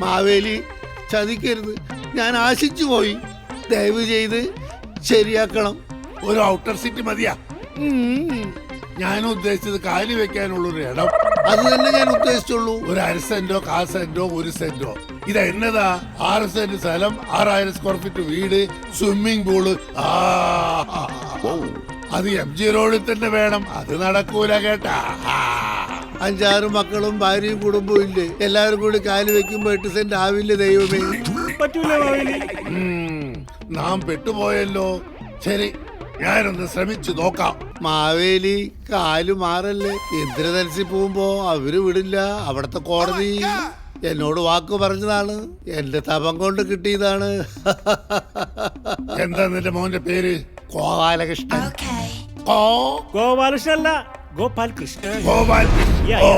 മാവേലി ചതിക്കരുത്, ഞാൻ ആശിച്ചു പോയി. ദയവ് ചെയ്ത് ശരിയാക്കണം. ഒരു ഔട്ടർ സിറ്റി മതിയാ. ഞാൻ ഉദ്ദേശിച്ചത് കാലി വെക്കാനുള്ളൊരു ഇടം. അത് തന്നെ ഞാൻ ഉദ്ദേശിച്ചുള്ളൂ. ഒരു 1/2 സെന്റോ 1/4 സെന്റോ 1 സെന്റോ. ഇത് എന്നതാ? 6 സെന്റ് സ്ഥലം, 6000 സ്ക്വയർ ഫീറ്റ് വീട്, സ്വിമ്മിംഗ് പൂള്. അത് MG റോഡിൽ തന്നെ വേണം. അത് നടക്കൂല കേട്ടാ. 5-6 മക്കളും ഭാര്യയും കുടുംബവും ഇല്ലേ? എല്ലാവരും കൂടി കാല് വെക്കുമ്പോ 8 സെന്റ് ആവില്ലേ ദൈവമേ? നാം പെട്ടുപോയല്ലോ. ശരി, ഞാനൊന്ന് ശ്രമിച്ചു നോക്കാം. മാവേലി കാല് മാറല്ലേ. ഇന്ദ്രധനുസി പോകുമ്പോ അവര് വിടില്ല. അവിടത്തെ കോടതി എന്നോട് വാക്ക് പറഞ്ഞതാണ്. എന്റെ തപം കൊണ്ട് കിട്ടിയതാണ്. എന്താ നിന്റെ മോന്റെ പേര്? ഗോപാലകൃഷ്ണൻ. ഗോപാലകൃഷ്ണൻ അല്ല, ഗോപാൽ കൃഷ്ണൻ. ഗോപാൽ. Yeah, yeah. ഓ